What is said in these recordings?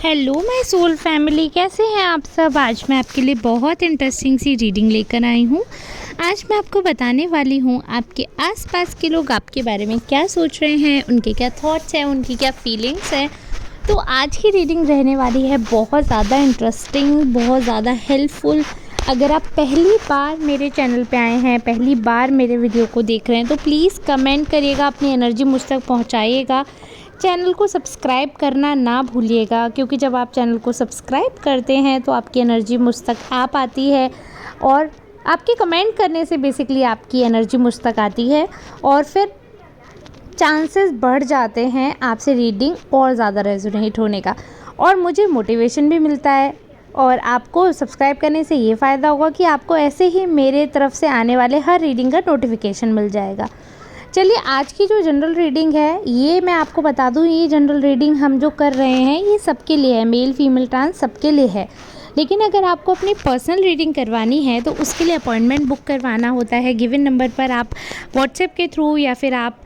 Hello my soul family, कैसे हैं आप सब। आज मैं आपके लिए बहुत इंटरेस्टिंग सी रीडिंग लेकर आई हूँ। आज मैं आपको बताने वाली हूँ आपके आसपास के लोग आपके बारे में क्या सोच रहे हैं, उनके क्या थॉट्स हैं, उनकी क्या फीलिंग्स हैं। तो आज की रीडिंग रहने वाली है बहुत ज़्यादा इंटरेस्टिंग, बहुत ज़्यादा हेल्पफुल। अगर आप पहली बार मेरे चैनल पे आए हैं, पहली बार मेरे वीडियो को देख रहे हैं, तो प्लीज़ कमेंट करिएगा, अपनी एनर्जी मुझ तक पहुँचाइएगा। चैनल को सब्सक्राइब करना ना भूलिएगा, क्योंकि जब आप चैनल को सब्सक्राइब करते हैं तो आपकी एनर्जी मुझ तक आ पाती है और आपके कमेंट करने से बेसिकली आपकी एनर्जी मुझ तक आती है और फिर चांसेस बढ़ जाते हैं आपसे रीडिंग और ज़्यादा रेजोनेट होने का, और मुझे मोटिवेशन भी मिलता है। और आपको सब्सक्राइब करने से ये फ़ायदा होगा कि आपको ऐसे ही मेरे तरफ से आने वाले हर रीडिंग का नोटिफिकेशन मिल जाएगा। चलिए, आज की जो जनरल रीडिंग है, ये मैं आपको बता दूँ, ये जनरल रीडिंग हम जो कर रहे हैं ये सबके लिए है, मेल फीमेल ट्रांस सबके लिए है। लेकिन अगर आपको अपनी पर्सनल रीडिंग करवानी है तो उसके लिए अपॉइंटमेंट बुक करवाना होता है। गिवन नंबर पर आप व्हाट्सएप के थ्रू या फिर आप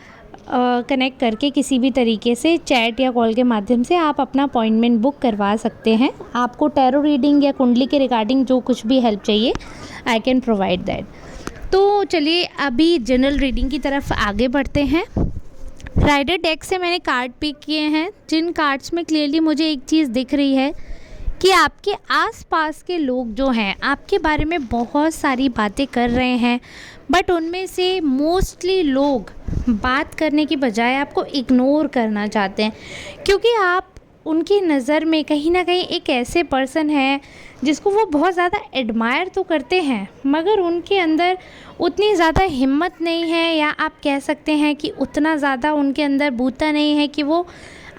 कनेक्ट करके किसी भी तरीके से चैट या कॉल के माध्यम से आप अपना अपॉइंटमेंट बुक करवा सकते हैं। आपको टैरो रीडिंग या कुंडली के रिगार्डिंग जो कुछ भी हेल्प चाहिए, आई कैन प्रोवाइड दैट। तो चलिए अभी जनरल रीडिंग की तरफ आगे बढ़ते हैं। राइडर डेक से मैंने कार्ड पिक किए हैं, जिन कार्ड्स में क्लियरली मुझे एक चीज़ दिख रही है कि आपके आसपास के लोग जो हैं आपके बारे में बहुत सारी बातें कर रहे हैं, बट उनमें से मोस्टली लोग बात करने की बजाय आपको इग्नोर करना चाहते हैं, क्योंकि आप उनकी नज़र में कहीं ना कहीं एक ऐसे पर्सन है जिसको वो बहुत ज़्यादा एडमायर तो करते हैं, मगर उनके अंदर उतनी ज़्यादा हिम्मत नहीं है, या आप कह सकते हैं कि उतना ज़्यादा उनके अंदर बूता नहीं है कि वो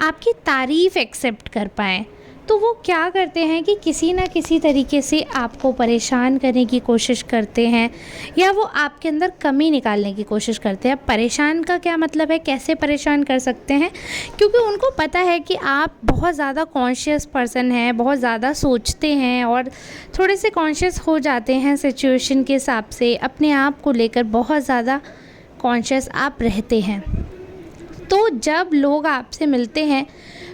आपकी तारीफ़ एक्सेप्ट कर पाएँ। तो वो क्या करते हैं कि किसी ना किसी तरीके से आपको परेशान करने की कोशिश करते हैं, या वो आपके अंदर कमी निकालने की कोशिश करते हैं। परेशान का क्या मतलब है, कैसे परेशान कर सकते हैं, क्योंकि उनको पता है कि आप बहुत ज़्यादा कॉन्शियस पर्सन हैं, बहुत ज़्यादा सोचते हैं और थोड़े से कॉन्शियस हो जाते हैं सिचुएशन के हिसाब से, अपने आप को लेकर बहुत ज़्यादा कॉन्शियस आप रहते हैं। तो जब लोग आपसे मिलते हैं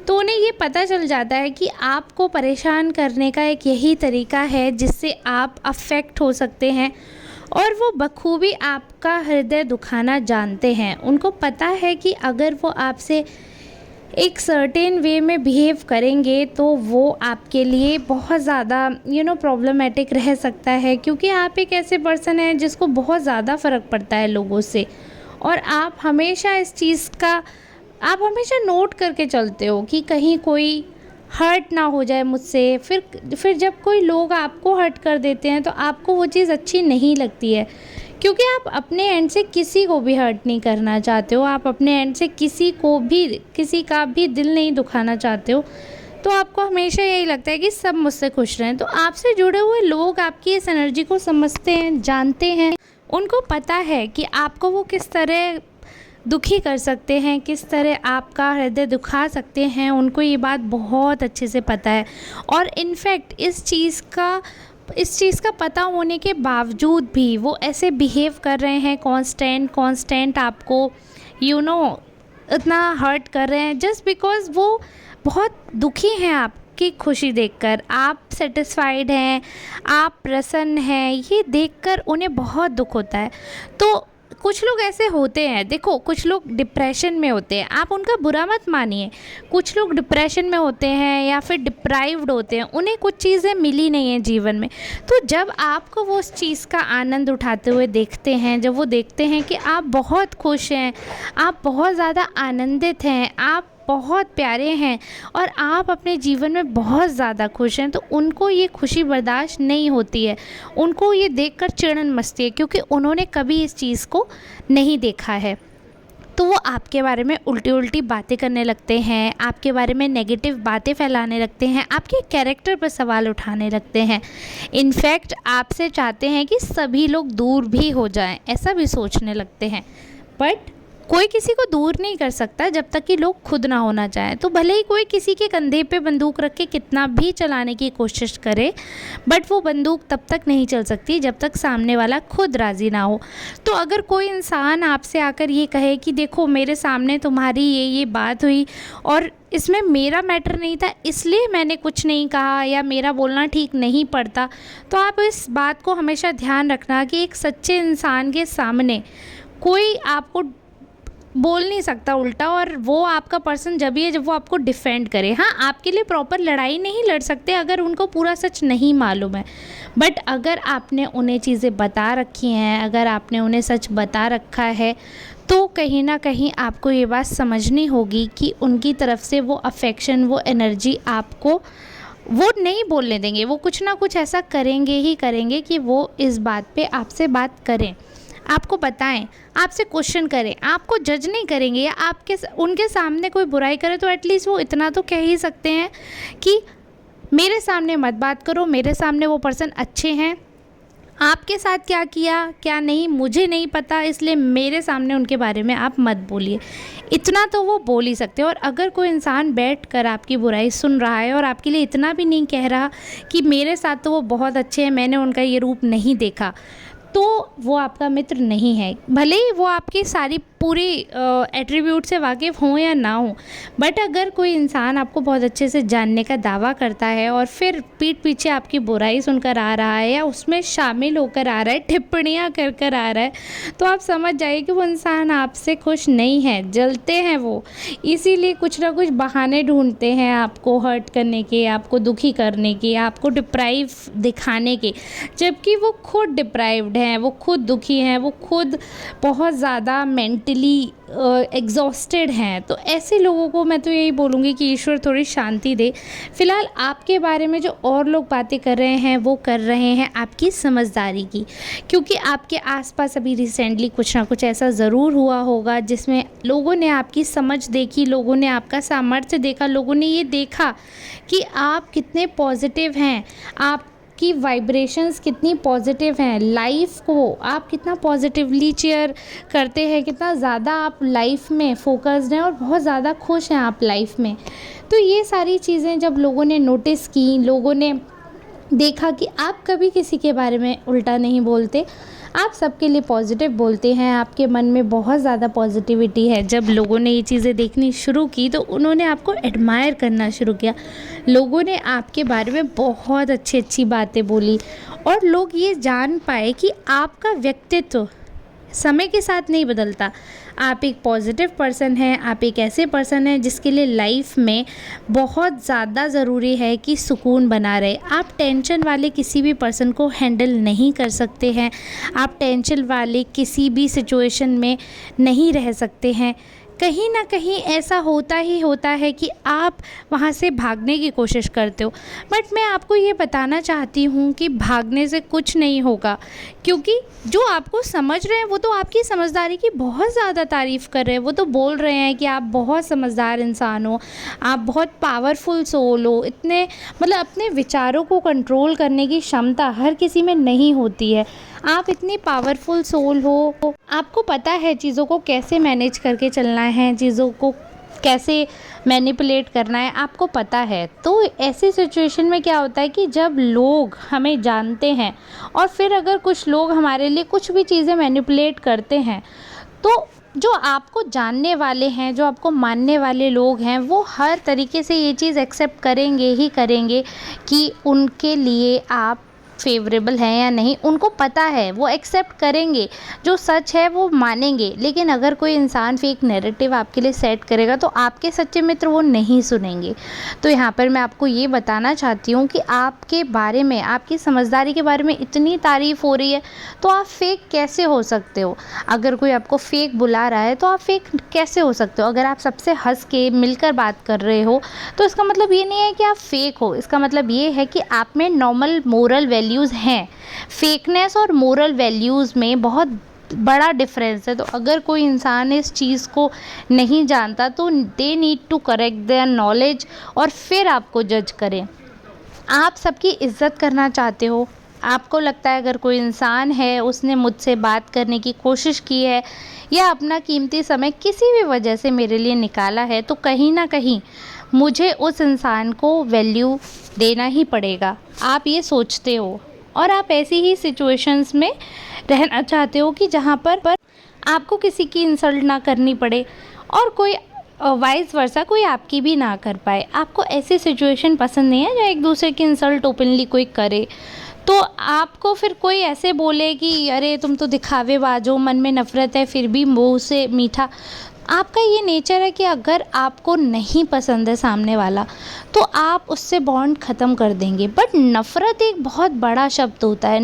तो उन्हें ये पता चल जाता है कि आपको परेशान करने का एक यही तरीका है जिससे आप अफेक्ट हो सकते हैं, और वो बखूबी आपका हृदय दुखाना जानते हैं। उनको पता है कि अगर वो आपसे एक सर्टेन वे में बिहेव करेंगे तो वो आपके लिए बहुत ज़्यादा प्रॉब्लमेटिक रह सकता है, क्योंकि आप एक ऐसे पर्सन हैं जिसको बहुत ज़्यादा फ़र्क पड़ता है लोगों से, और आप हमेशा नोट करके चलते हो कि कहीं कोई हर्ट ना हो जाए मुझसे। फिर जब कोई लोग आपको हर्ट कर देते हैं तो आपको वो चीज़ अच्छी नहीं लगती है, क्योंकि आप अपने एंड से किसी को भी हर्ट नहीं करना चाहते हो, आप अपने एंड से किसी का भी दिल नहीं दुखाना चाहते हो। तो आपको हमेशा यही लगता है कि सब मुझसे खुश रहें। तो आपसे जुड़े हुए लोग आपकी इस एनर्जी को समझते हैं, जानते हैं। उनको पता है कि आपको वो किस तरह दुखी कर सकते हैं, किस तरह आपका हृदय दुखा सकते हैं। उनको ये बात बहुत अच्छे से पता है, और इनफैक्ट इस चीज़ का पता होने के बावजूद भी वो ऐसे बिहेव कर रहे हैं, कांस्टेंट आपको इतना हर्ट कर रहे हैं, जस्ट बिकॉज़ वो बहुत दुखी हैं आपकी खुशी देखकर। आप सेटिस्फाइड हैं, आप प्रसन्न हैं, ये देखकर उन्हें बहुत दुख होता है। तो कुछ लोग ऐसे होते हैं, देखो, कुछ लोग डिप्रेशन में होते हैं, आप उनका बुरा मत मानिए। कुछ लोग डिप्रेशन में होते हैं या फिर डिप्राइव्ड होते हैं, उन्हें कुछ चीज़ें मिली नहीं हैं जीवन में। तो जब आपको वो उस चीज़ का आनंद उठाते हुए देखते हैं, जब वो देखते हैं कि आप बहुत खुश हैं, आप बहुत ज़्यादा आनंदित हैं, आप बहुत प्यारे हैं और आप अपने जीवन में बहुत ज़्यादा खुश हैं, तो उनको ये खुशी बर्दाश्त नहीं होती है। उनको ये देखकर चिढ़न मचती है, क्योंकि उन्होंने कभी इस चीज़ को नहीं देखा है। तो वो आपके बारे में उल्टी बातें करने लगते हैं, आपके बारे में नेगेटिव बातें फैलाने लगते हैं, आपके कैरेक्टर पर सवाल उठाने लगते हैं। इनफैक्ट आपसे चाहते हैं कि सभी लोग दूर भी हो जाएं, ऐसा भी सोचने लगते हैं। बट कोई किसी को दूर नहीं कर सकता जब तक कि लोग खुद ना होना चाहें। तो भले ही कोई किसी के कंधे पे बंदूक रख के कितना भी चलाने की कोशिश करे, बट वो बंदूक तब तक नहीं चल सकती जब तक सामने वाला खुद राज़ी ना हो। तो अगर कोई इंसान आपसे आकर ये कहे कि देखो मेरे सामने तुम्हारी ये बात हुई और इसमें मेरा मैटर नहीं था इसलिए मैंने कुछ नहीं कहा या मेरा बोलना ठीक नहीं पड़ता, तो आप इस बात को हमेशा ध्यान रखना कि एक सच्चे इंसान के सामने कोई आपको बोल नहीं सकता उल्टा, और वो आपका पर्सन जब वो आपको डिफेंड करे। हाँ, आपके लिए प्रॉपर लड़ाई नहीं लड़ सकते अगर उनको पूरा सच नहीं मालूम है, बट अगर आपने उन्हें चीज़ें बता रखी हैं, अगर आपने उन्हें सच बता रखा है, तो कहीं ना कहीं आपको ये बात समझनी होगी कि उनकी तरफ से वो अफेक्शन, वो एनर्जी आपको वो नहीं बोलने देंगे। वो कुछ ना कुछ ऐसा करेंगे ही करेंगे कि वो इस बात पे आपसे बात करें, आपको बताएं, आपसे क्वेश्चन करें, आपको जज नहीं करेंगे। या आपके उनके सामने कोई बुराई करे तो एटलीस्ट वो इतना तो कह ही सकते हैं कि मेरे सामने मत बात करो, मेरे सामने वो पर्सन अच्छे हैं, आपके साथ क्या किया क्या नहीं मुझे नहीं पता, इसलिए मेरे सामने उनके बारे में आप मत बोलिए। इतना तो वो बोल ही सकते हैं। और अगर कोई इंसान बैठकर आपकी बुराई सुन रहा है और आपके लिए इतना भी नहीं कह रहा कि मेरे साथ तो वो बहुत अच्छे हैं, मैंने उनका ये रूप नहीं देखा, तो वो आपका मित्र नहीं है। भले ही वो आपकी सारी पूरी एट्रीब्यूट से वाकिफ़ हों या ना हो, बट अगर कोई इंसान आपको बहुत अच्छे से जानने का दावा करता है और फिर पीठ पीछे आपकी बुराई सुनकर आ रहा है या उसमें शामिल होकर आ रहा है, टिप्पणियाँ कर कर आ रहा है, तो आप समझ जाइए कि वो इंसान आपसे खुश नहीं है, जलते हैं वो। इसीलिए कुछ ना कुछ बहाने ढूंढते हैं आपको हर्ट करने के, आपको दुखी करने के, आपको डिप्राइव दिखाने के, जबकि वो खुद डिप्राइव्ड हैं, वो खुद दुखी हैं, वो खुद बहुत ज़्यादा मेंटली एग्जॉस्टेड हैं। तो ऐसे लोगों को मैं तो यही बोलूँगी कि ईश्वर थोड़ी शांति दे। फ़िलहाल आपके बारे में जो और लोग बातें कर रहे हैं वो कर रहे हैं आपकी समझदारी की, क्योंकि आपके आसपास अभी रिसेंटली कुछ ना कुछ ऐसा ज़रूर हुआ होगा जिसमें लोगों ने आपकी समझ देखी, लोगों ने आपका सामर्थ्य देखा, लोगों ने ये देखा कि आप कितने पॉजिटिव हैं, आप की वाइब्रेशंस कितनी पॉजिटिव हैं, लाइफ को आप कितना पॉजिटिवली चेयर करते हैं, कितना ज़्यादा आप लाइफ में फोकस्ड हैं और बहुत ज़्यादा खुश हैं आप लाइफ में। तो ये सारी चीज़ें जब लोगों ने नोटिस की, लोगों ने देखा कि आप कभी किसी के बारे में उल्टा नहीं बोलते, आप सबके लिए पॉजिटिव बोलते हैं, आपके मन में बहुत ज़्यादा पॉजिटिविटी है। जब लोगों ने ये चीज़ें देखनी शुरू की तो उन्होंने आपको एडमायर करना शुरू किया, लोगों ने आपके बारे में बहुत अच्छी अच्छी बातें बोली और लोग ये जान पाए कि आपका व्यक्तित्व समय के साथ नहीं बदलता। आप एक पॉजिटिव पर्सन हैं, आप एक ऐसे पर्सन हैं जिसके लिए लाइफ में बहुत ज़्यादा ज़रूरी है कि सुकून बना रहे। आप टेंशन वाले किसी भी पर्सन को हैंडल नहीं कर सकते हैं, आप टेंशन वाले किसी भी सिचुएशन में नहीं रह सकते हैं। कहीं ना कहीं ऐसा होता ही होता है कि आप वहाँ से भागने की कोशिश करते हो, बट मैं आपको ये बताना चाहती हूँ कि भागने से कुछ नहीं होगा, क्योंकि जो आपको समझ रहे हैं वो तो आपकी समझदारी की बहुत ज़्यादा तारीफ़ कर रहे हैं। वो तो बोल रहे हैं कि आप बहुत समझदार इंसान हो, आप बहुत पावरफुल सोल हो, इतने मतलब अपने विचारों को कंट्रोल करने की क्षमता हर किसी में नहीं होती है, आप इतनी पावरफुल सोल हो, आपको पता है चीज़ों को कैसे मैनेज करके चलना है, चीज़ों को कैसे मैनिपुलेट करना है, आपको पता है। तो ऐसी सिचुएशन में क्या होता है कि जब लोग हमें जानते हैं और फिर अगर कुछ लोग हमारे लिए कुछ भी चीज़ें मैनिपुलेट करते हैं, तो जो आपको जानने वाले हैं, जो आपको मानने वाले लोग हैं, वो हर तरीके से ये चीज़ एक्सेप्ट करेंगे ही करेंगे कि उनके लिए आप फेवरेबल हैं या नहीं। उनको पता है, वो एक्सेप्ट करेंगे, जो सच है वो मानेंगे। लेकिन अगर कोई इंसान फेक नैरेटिव आपके लिए सेट करेगा तो आपके सच्चे मित्र वो नहीं सुनेंगे। तो यहाँ पर मैं आपको ये बताना चाहती हूँ कि आपके बारे में, आपकी समझदारी के बारे में इतनी तारीफ़ हो रही है तो आप फेक कैसे हो सकते हो? अगर कोई आपको फेक बुला रहा है तो आप फेक कैसे हो सकते हो? अगर आप सबसे हंस के मिलकर बात कर रहे हो तो इसका मतलब ये नहीं है कि आप फेक हो, इसका मतलब ये है कि आप में नॉर्मल मोरल वैल्यूज़ हैं। फेकनेस और मोरल वैल्यूज़ में बहुत बड़ा डिफरेंस है। तो अगर कोई इंसान इस चीज़ को नहीं जानता तो they need to correct their knowledge और फिर आपको जज करें। आप सबकी इज़्ज़त करना चाहते हो, आपको लगता है अगर कोई इंसान है उसने मुझसे बात करने की कोशिश की है या अपना कीमती समय किसी भी वजह से मेरे लिए निकाला है, तो कहीं ना कहीं मुझे उस इंसान को वैल्यू देना ही पड़ेगा। आप ये सोचते हो और आप ऐसी ही सिचुएशंस में रहना चाहते हो कि जहाँ पर आपको किसी की इंसल्ट ना करनी पड़े और कोई वाइस वर्सा कोई आपकी भी ना कर पाए। आपको ऐसी सिचुएशन पसंद नहीं है जो एक दूसरे की इंसल्ट ओपनली कोई करे, तो आपको फिर कोई ऐसे बोले कि अरे तुम तो दिखावेबाज हो, मन में नफ़रत है फिर भी मुँह से मीठा। आपका ये नेचर है कि अगर आपको नहीं पसंद है सामने वाला तो आप उससे बॉन्ड ख़त्म कर देंगे। बट नफ़रत एक बहुत बड़ा शब्द होता है।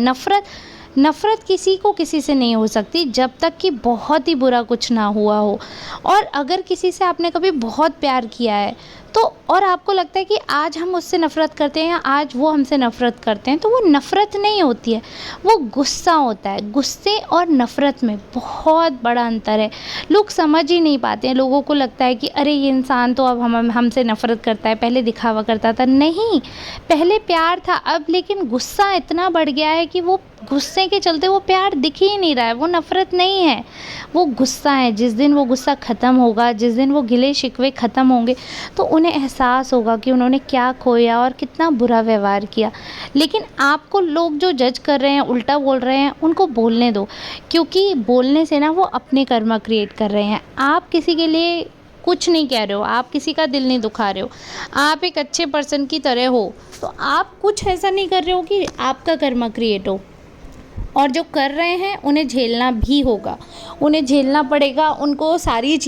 नफ़रत किसी को किसी से नहीं हो सकती जब तक कि बहुत ही बुरा कुछ ना हुआ हो। और अगर किसी से आपने कभी बहुत प्यार किया है तो और आपको लगता है कि आज हम उससे नफ़रत करते हैं या आज वो हमसे नफ़रत करते हैं, तो वो नफ़रत नहीं होती है, वो गुस्सा होता है। गुस्से और नफ़रत में बहुत बड़ा अंतर है। लोग समझ ही नहीं पाते हैं। लोगों को लगता है कि अरे ये इंसान तो अब हमसे नफ़रत करता है, पहले दिखावा करता था। नहीं, पहले प्यार था, अब लेकिन गुस्सा इतना बढ़ गया है कि वो गुस्से के चलते वो प्यार दिख ही नहीं रहा है। वो नफ़रत नहीं है, वो गुस्सा है। जिस दिन वो गुस्सा ख़त्म होगा, जिस दिन वो गिले शिकवे ख़त्म होंगे, तो उन्हें एहसास होगा कि उन्होंने क्या खोया और कितना बुरा व्यवहार किया। लेकिन आपको लोग जो जज कर रहे हैं, उल्टा बोल रहे हैं, उनको बोलने दो, क्योंकि बोलने से ना वो अपने कर्मा क्रिएट कर रहे हैं। आप किसी के लिए कुछ नहीं कह रहे हो, आप किसी का दिल नहीं दुखा रहे हो, आप एक अच्छे पर्सन की तरह हो, तो आप कुछ ऐसा नहीं कर रहे हो कि आपका कर्मा क्रिएट हो। और जो कर रहे हैं उन्हें झेलना भी होगा, उन्हें झेलना पड़ेगा, उनको सारी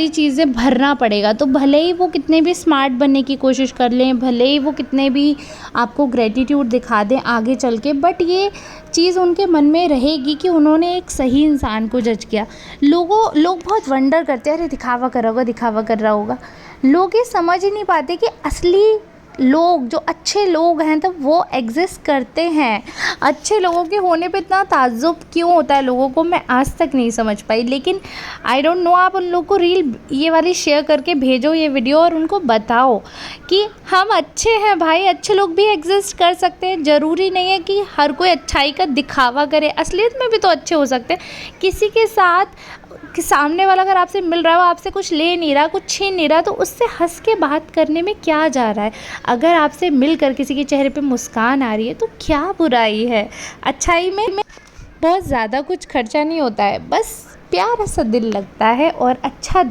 चीज़ें भरना पड़ेगा। तो भले ही वो कितने भी स्मार्ट बनने की कोशिश कर लें, भले ही वो कितने भी आपको ग्रेटिट्यूड दिखा दें आगे चल के, बट ये चीज़ उनके मन में रहेगी कि उन्होंने एक सही इंसान को जज किया। लोग बहुत वंडर करते हैं, अरे दिखावा कर रहा होगा। लोग ये समझ ही नहीं पाते कि असली लोग जो अच्छे लोग हैं तो वो एग्जिस्ट करते हैं। अच्छे लोगों के होने पे इतना ताज्जुब क्यों होता है लोगों को, मैं आज तक नहीं समझ पाई। लेकिन आई डोंट नो, आप उन लोगों को रील ये वाली शेयर करके भेजो ये वीडियो और उनको बताओ कि हम अच्छे हैं भाई, अच्छे लोग भी एग्जिस्ट कर सकते हैं। ज़रूरी नहीं है कि हर कोई अच्छाई का दिखावा करे, असलियत में भी तो अच्छे हो सकते हैं। किसी के साथ कि सामने वाला अगर आपसे मिल रहा है, वो आपसे कुछ ले नहीं रहा, कुछ छीन नहीं रहा, तो उससे हंस के बात करने में क्या जा रहा है। अगर आपसे मिलकर किसी के चेहरे पे मुस्कान आ रही है तो क्या बुराई है। अच्छाई में बहुत ज़्यादा कुछ खर्चा नहीं होता है, बस प्यारा सा दिल लगता है और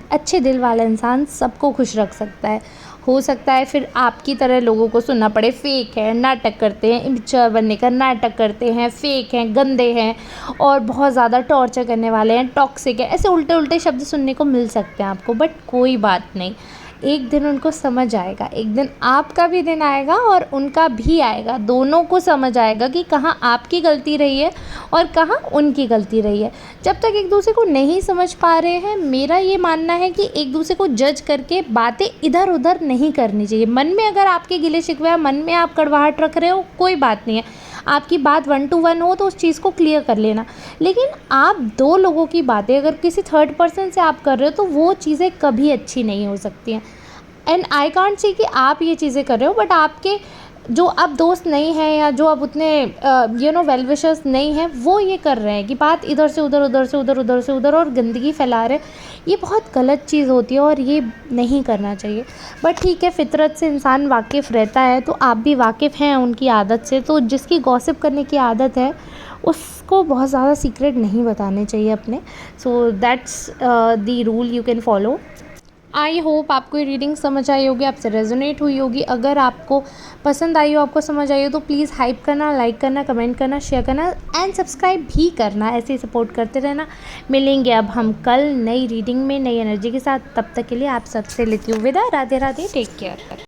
अच्छे दिल वाला इंसान सबको खुश रख सकता है। हो सकता है फिर आपकी तरह लोगों को सुनना पड़े, फेक है, नाटक करते हैं, इमेच्योर बनने का नाटक करते हैं, फेक हैं, गंदे हैं और बहुत ज़्यादा टॉर्चर करने वाले हैं, टॉक्सिक है, ऐसे उल्टे शब्द सुनने को मिल सकते हैं आपको। बट कोई बात नहीं, एक दिन उनको समझ आएगा, एक दिन आपका भी दिन आएगा और उनका भी आएगा। दोनों को समझ आएगा कि कहाँ आपकी गलती रही है और कहाँ उनकी गलती रही है। जब तक एक दूसरे को नहीं समझ पा रहे हैं, मेरा ये मानना है कि एक दूसरे को जज करके बातें इधर उधर नहीं करनी चाहिए। मन में अगर आपके गिले शिकवे है, मन में आप कड़वाहट रख रहे हो, कोई बात नहीं है, आपकी बात 1 to 1 हो तो उस चीज़ को क्लियर कर लेना। लेकिन आप दो लोगों की बातें अगर किसी थर्ड पर्सन से आप कर रहे हो तो वो चीज़ें कभी अच्छी नहीं हो सकती हैं। एंड आई कांट सी कि आप ये चीज़ें कर रहे हो, बट आपके जो अब दोस्त नहीं हैं या जो अब उतने वेल विशर्स नहीं हैं, वो ये कर रहे हैं कि बात इधर से उधर, उधर से उधर, उधर से उधर और गंदगी फैला रहे हैं। ये बहुत गलत चीज़ होती है और ये नहीं करना चाहिए। बट ठीक है, फितरत से इंसान वाकिफ़ रहता है, तो आप भी वाकिफ़ हैं उनकी आदत से। तो जिसकी गॉसिप करने की आदत है उसको बहुत ज़्यादा सीक्रेट नहीं बताने चाहिए अपने। So that's the rule you can follow. I hope आपको ये रीडिंग समझ आई होगी, आपसे रेजोनेट हुई होगी। अगर आपको पसंद आई हो, आपको समझ आई हो, तो प्लीज़ हाइप करना, लाइक करना, कमेंट करना, शेयर करना एंड सब्सक्राइब भी करना। ऐसे ही सपोर्ट करते रहना। मिलेंगे अब हम कल नई रीडिंग में नई एनर्जी के साथ। तब तक के लिए आप सबसे लेती हूँ विदा। Radhe Radhe, take care.